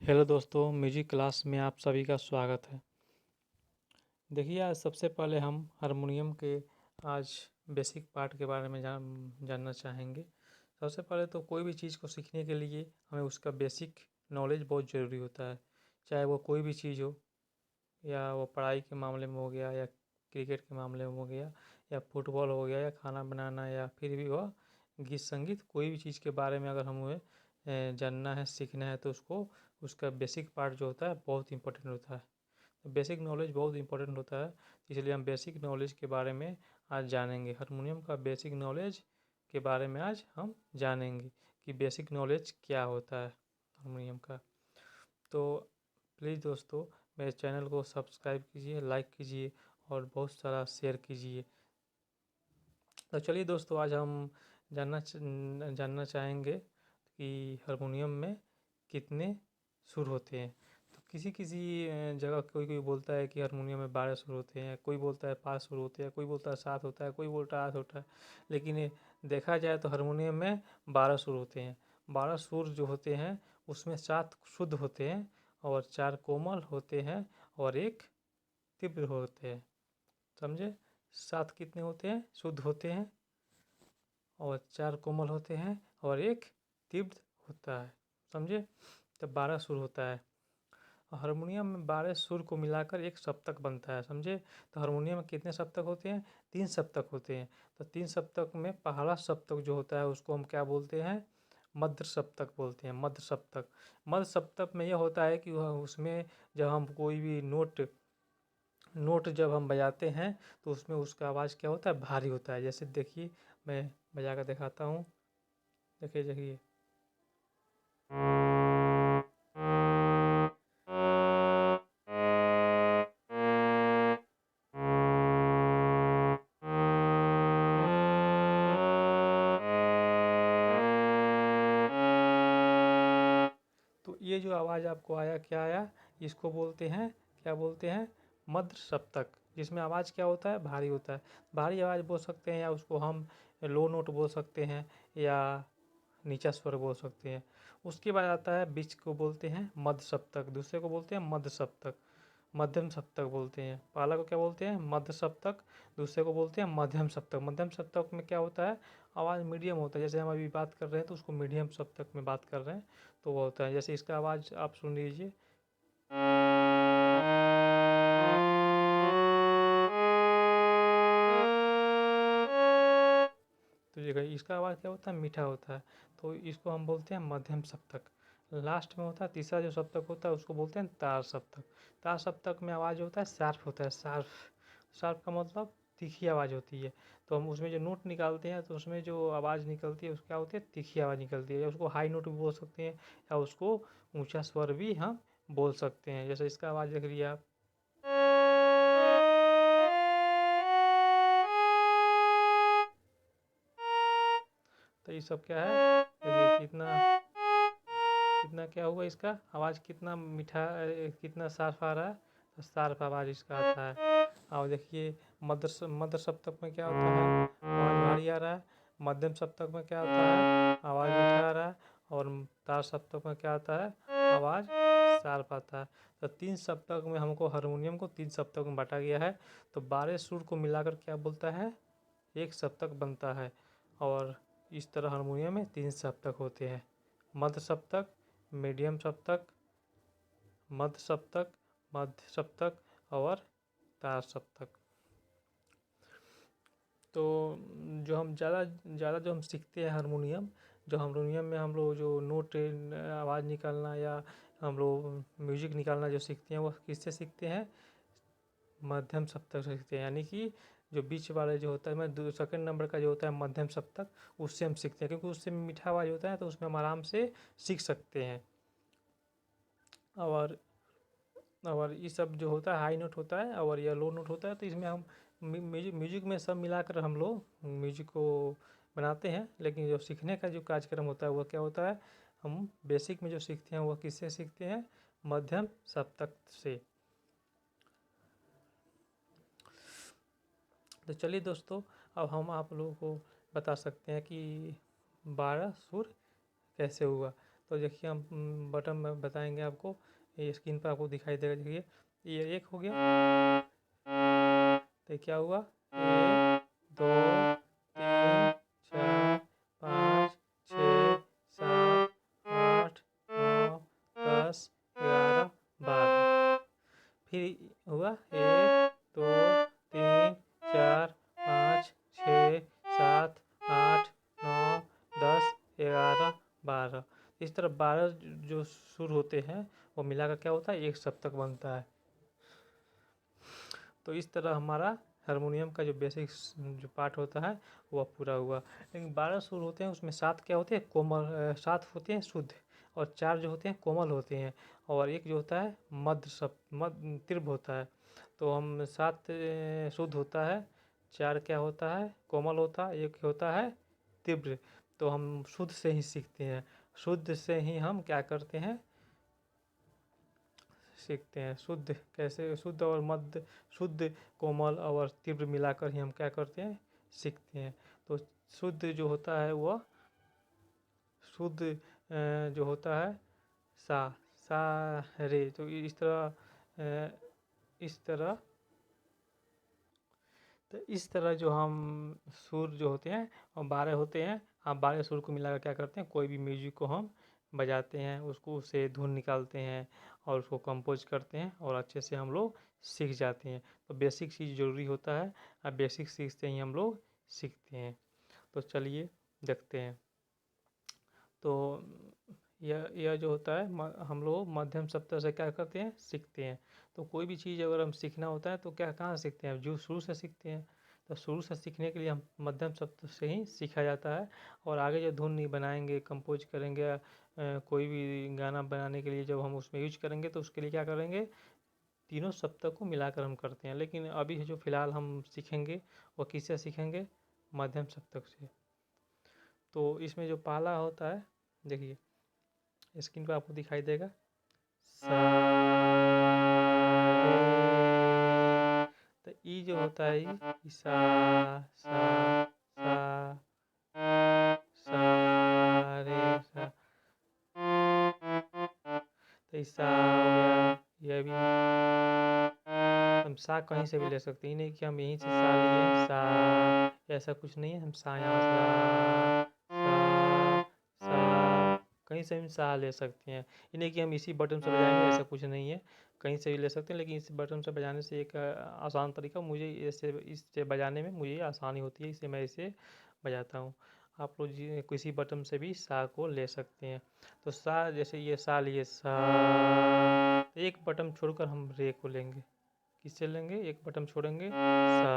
Hello दोस्तों, music class में आप सभी का स्वागत है। देखिए, आज सबसे पहले हम हारमोनियम के आज बेसिक पार्ट के बारे में जानना चाहेंगे। सबसे पहले तो कोई भी चीज़ को सीखने के लिए हमें उसका बेसिक नॉलेज बहुत ज़रूरी होता है। चाहे वो कोई भी चीज़ हो, या वो पढ़ाई के मामले में हो गया, या क्रिकेट के मामले में हो गया, या फुटबॉल हो गया, या खाना बनाना, या फिर भी वह गीत संगीत, कोई भी चीज़ के बारे में अगर हमें जानना है, सीखना है, तो उसका बेसिक पार्ट जो होता है बहुत इंपॉर्टेंट होता है। तो बेसिक नॉलेज बहुत इंपॉर्टेंट होता है, इसलिए हम बेसिक नॉलेज के बारे में आज जानेंगे। हारमोनियम का बेसिक नॉलेज के बारे में आज हम जानेंगे कि बेसिक नॉलेज क्या होता है हारमोनियम का। तो प्लीज़ दोस्तों, मेरे चैनल को सब्सक्राइब कीजिए, लाइक कीजिए और बहुत सारा शेयर कीजिए। तो चलिए दोस्तों, आज हम जानना चाहेंगे कि हारमोनियम में कितने सुर होते हैं। तो किसी किसी जगह कोई कोई बोलता है कि हारमोनियम में 12 सुर होते हैं, कोई बोलता है 5 सुर होते हैं, कोई बोलता है 7 होता है, कोई बोलता है 8 होता है। लेकिन ये देखा जाए तो हारमोनियम में 12 सुर होते हैं। 12 सुर जो होते हैं उसमें 7 शुद्ध होते हैं और 4 कोमल होते हैं और एक तीव्र होते हैं। समझे? 7 कितने होते हैं? शुद्ध होते हैं और 4 कोमल होते हैं और एक तीव्र होता है। समझे? तो 12 सुर होता है। हारमोनियम में 12 सुर को मिलाकर एक सप्तक बनता है। समझे? तो हारमोनियम में कितने सप्तक होते हैं? 3 सप्तक होते हैं। तो 3 सप्तक में पहला सप्तक जो होता है उसको हम क्या बोलते हैं? मध्य सप्तक बोलते हैं। मध्य सप्तक। मध्य सप्तक में यह होता है कि वह उसमें जब हम कोई भी नोट नोट जब हम बजाते हैं तो उसमें उसका आवाज़ क्या होता है? भारी होता है। जैसे देखिए, मैं बजा कर दिखाता हूँ। देखिए देखिए, तो ये जो आवाज़ आपको आया, क्या आया? इसको बोलते हैं, क्या बोलते हैं? मध्य सप्तक। जिसमें आवाज़ क्या होता है? भारी होता है। भारी आवाज़ बोल सकते हैं, या उसको हम लो नोट बोल सकते हैं, या नीचा स्वर बोल सकते हैं। उसके बाद आता है बीच को बोलते हैं मध्य सप्तक, दूसरे को बोलते हैं मध्य सप्तक, मध्यम सप्तक बोलते हैं। पहला को क्या बोलते हैं? मध्य सप्तक। दूसरे को बोलते हैं मध्यम सप्तक। मध्यम सप्तक में क्या होता है? आवाज़ मीडियम होता है। जैसे हम अभी बात कर रहे हैं तो उसको मीडियम सप्तक में बात कर रहे हैं, तो वो होता है। जैसे इसका आवाज़ आप सुन लीजिए। तो ये इसका आवाज़ क्या होता है? मीठा होता है। तो इसको हम बोलते हैं मध्यम सप्तक। लास्ट में होता है तीसरा जो सप्तक होता है उसको बोलते हैं तार सप्तक। तार सप्तक में आवाज़ होता है शार्प होता है। शार्प, शार्प का मतलब तीखी आवाज़ होती है। तो हम उसमें जो नोट निकालते हैं तो उसमें जो आवाज़ निकलती है उसको क्या होती है? तीखी आवाज़ निकलती है। या उसको हाई नोट भी बोल सकते हैं, या उसको ऊंचा स्वर भी हम बोल सकते हैं। जैसे इसका आवाज़ देख रही आप। तो ये सब क्या है? देखिए कितना कितना क्या हुआ, इसका आवाज़ कितना मीठा, कितना साफ आ रहा है। तो साफ आवाज़ इसका आता है। और देखिए मध्य सप्तक में क्या होता है? आवाज़ भारी आ रहा है। मध्यम सप्तक में क्या होता है? आवाज़ मीठा आ रहा है। और तार सप्तक में क्या आता है? आवाज़ शार्प आता है। तो 3 सप्तक में हमको हारमोनियम को 3 सप्तक में बांटा गया है। तो 12 सुर को मिलाकर क्या बोलता है? एक सप्तक बनता है। और इस तरह हारमोनियम में 3 सप्तक होते हैं। मध्य सप्तक, मीडियम सप्तक, मध्य सप्तक, मध्य सप्तक और तार सप्तक। तो जो हम ज़्यादा ज़्यादा जो हम सीखते हैं हारमोनियम, जो हारमोनियम में हम लोग जो नोट आवाज़ निकालना, या हम लोग म्यूजिक निकालना जो सीखते हैं, वो किससे सीखते हैं? मध्यम सप्तक से सीखते हैं। यानी कि जो बीच वाले जो होता है, मैं सेकंड नंबर का जो होता है मध्यम सप्तक, उससे हम सीखते हैं। क्योंकि उससे मीठा आवाज़ होता है, तो उसमें हम आराम से सीख सकते हैं। और ये सब जो होता है हाई नोट होता है और या लो नोट होता है। तो इसमें हम म्यूजिक में सब मिलाकर हम लोग म्यूजिक को बनाते हैं। लेकिन जो सीखने का जो कार्यक्रम होता है वो क्या होता है? हम बेसिक में जो सीखते हैं वो किससे सीखते हैं? मध्यम सप्तक से। तो चलिए दोस्तों, अब हम आप लोगों को बता सकते हैं कि 12 सुर कैसे हुआ। तो देखिए हम बटन में बताएंगे आपको, ये स्क्रीन पर आपको दिखाई देगा। देखिए ये एक हो गया, तो क्या हुआ, 1 2 3 4 5 6 7 8 9 10 11 12। फिर हुआ 1 2 3 4 5 6 7 8 9 10 11 12। इस तरह 12 जो सुर होते हैं वो मिलाकर क्या होता है, एक सप्तक बनता है। तो इस तरह हमारा हारमोनियम का जो बेसिक जो पार्ट होता है वह पूरा हुआ। लेकिन 12 सुर होते हैं, उसमें 7 क्या होते हैं, कोमल, 7 होते हैं शुद्ध, और 4 जो होते हैं कोमल होते हैं, और एक जो होता है मध्य मध्य तीव्र होता है। तो हम 7 शुद्ध होता है, 4 क्या होता है कोमल होता है, एक होता है तीव्र। तो हम शुद्ध से ही सीखते हैं, शुद्ध से ही हम क्या करते हैं, सीखते हैं। शुद्ध कैसे, शुद्ध और मध्य, शुद्ध कोमल और तीव्र मिलाकर ही हम क्या करते हैं, सीखते हैं। तो शुद्ध जो होता है वह शुद्ध जो होता है सा सा रे। तो इस तरह तो इस तरह जो हम सुर जो होते हैं और 12 होते हैं, हम 12 सुर को मिलाकर क्या करते हैं, कोई भी म्यूजिक को हम बजाते हैं, उसको उससे धुन निकालते हैं और उसको कंपोज करते हैं और अच्छे से हम लोग सीख जाते हैं। तो बेसिक चीज़ ज़रूरी होता है, और बेसिक सीखते ही हम लोग सीखते हैं। तो चलिए देखते हैं। तो यह जो होता है हम लोग मध्यम सप्तक से क्या करते हैं, सीखते हैं। तो कोई भी चीज़ अगर हम सीखना होता है तो क्या कहाँ सीखते हैं, जो शुरू से सीखते हैं। तो शुरू से सीखने के लिए हम मध्यम सप्तक से ही सीखा जाता है। और आगे जब धुन नहीं बनाएंगे, कंपोज करेंगे, कोई भी गाना बनाने के लिए जब हम उसमें यूज करेंगे तो उसके लिए क्या करेंगे, तीनों सप्तक को मिलाकर हम करते हैं। लेकिन अभी जो फिलहाल हम सीखेंगे वो किससे सीखेंगे, मध्यम सप्तक से। तो इसमें जो पहला होता है, देखिए स्क्रीन पर आपको दिखाई देगा, सा रे। तो ई जो होता है ई सा सा सा सा रे सा। तो ई सा हो गया, ये भी हम सा कहीं से भी ले सकते हैं, नहीं कि हम यहीं से सा लिए सा, ऐसा कुछ नहीं है। हम सा यहाँ सा कहीं से भी सा ले सकते हैं, ये नहीं कि हम इसी बटन से बजाएंगे, ऐसा कुछ नहीं है। कहीं से भी ले सकते हैं, लेकिन इस बटन से बजाने से एक आसान तरीका, मुझे इससे बजाने में मुझे आसानी होती है, इससे मैं इसे बजाता हूँ। आप लोग किसी बटन से भी सा को ले सकते हैं। तो सा, जैसे ये सा लिए सा, एक बटन छोड़कर हम रे को लेंगे, किससे लेंगे, एक बटन छोड़ेंगे, सा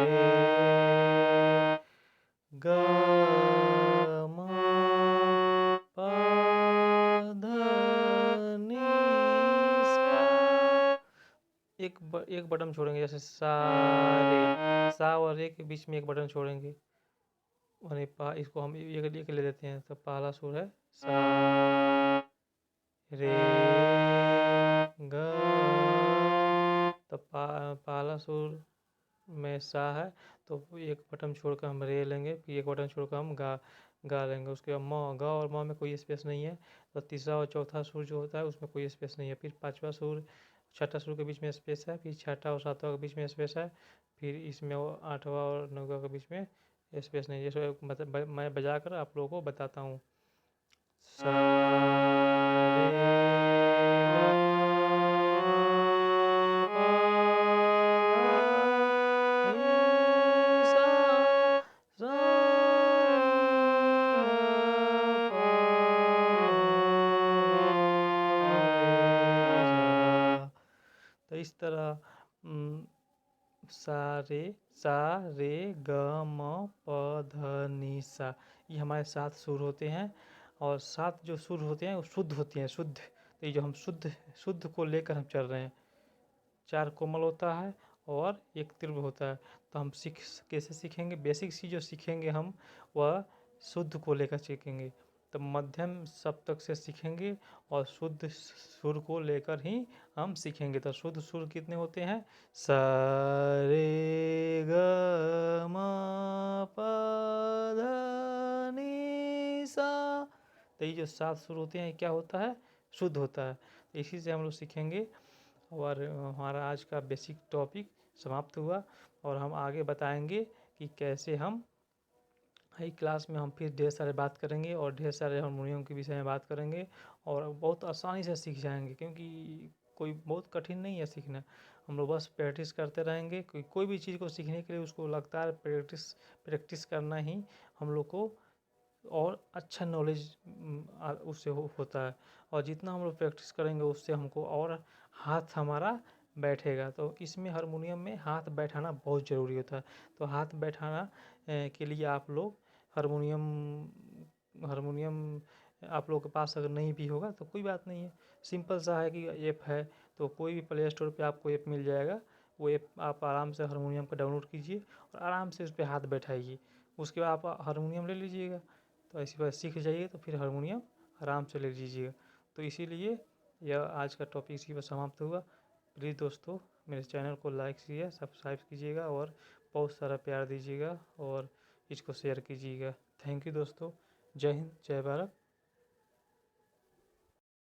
रे ग म प ध नि सा। एक बटन छोड़ेंगे, जैसे सा रे, सा और रे के बीच में एक बटन छोड़ेंगे, और इसको हम एक ले लेते हैं। तो पहला सुर है सा रे ग। तो पहला सुर में सा है, तो एक बटन छोड़कर हम रे लेंगे, फिर एक बटन छोड़कर हम गा लेंगे। उसके बाद म, ग और म में कोई स्पेस नहीं है। तो तीसरा और चौथा सुर जो होता है उसमें कोई स्पेस नहीं है। फिर पांचवा सुर, छठा सुर के बीच में स्पेस है, फिर छठा और सातवां के बीच में स्पेस है, फिर इसमें आठवां और नौवां के बीच में स्पेस नहीं है। जैसे मतलब मैं बजा कर आप लोगों को बताता हूँ, सा तो इस तरह सा रे ग म प ध नि सा, ये हमारे 7 सुर होते हैं। और 7 जो सुर होते हैं वो शुद्ध होते हैं, शुद्ध। तो ये जो हम शुद्ध को लेकर हम चल रहे हैं, 4 कोमल होता है और एक तीव्र होता है। तो हम कैसे सीखेंगे, बेसिक चीज़ जो सीखेंगे हम वह शुद्ध को लेकर सीखेंगे। तो मध्यम सप्तक से सीखेंगे और शुद्ध सुर को लेकर ही हम सीखेंगे। तो शुद्ध सुर कितने होते हैं, सा रे ग म प ध नि सा। तो ये जो 7 सुर होते हैं क्या होता है, शुद्ध होता है। तो इसी से हम लोग सीखेंगे और हमारा आज का बेसिक टॉपिक समाप्त हुआ और हम आगे बताएंगे कि कैसे हम हाई क्लास में हम फिर ढेर सारे बात करेंगे और ढेर सारे हारमोनियम के विषय में बात करेंगे और बहुत आसानी से सीख जाएंगे, क्योंकि कोई बहुत कठिन नहीं है सीखना। हम लोग बस प्रैक्टिस करते रहेंगे। कोई भी चीज़ को सीखने के लिए उसको लगता है प्रैक्टिस प्रैक्टिस करना ही हम लोग को और अच्छा नॉलेज उससे होता है। और जितना हम लोग प्रैक्टिस करेंगे उससे हमको और हाथ हमारा बैठेगा। तो इसमें हारमोनियम में हाथ बैठाना बहुत ज़रूरी होता है। तो हाथ बैठाना के लिए आप लोग हारमोनियम हारमोनियम आप लोगों के पास अगर नहीं भी होगा तो कोई बात नहीं है, सिंपल सा है कि ऐप है, तो कोई भी प्ले स्टोर पे आपको ऐप मिल जाएगा। वो ऐप आप आराम से हारमोनियम का डाउनलोड कीजिए और आराम से उस पर हाथ बैठाइए। उसके बाद आप हारमोनियम ले लीजिएगा। तो ऐसी बात सीख जाइए तो फिर हारमोनियम आराम से ले लीजिएगा। तो इसीलिए यह आज का टॉपिक इसी पर समाप्त हुआ। प्लीज़ दोस्तों मेरे चैनल को लाइक कीजिए, सब्सक्राइब कीजिएगा और बहुत सारा प्यार दीजिएगा और इसको शेयर कीजिएगा। थैंक यू दोस्तों। जय हिंद, जय भारत।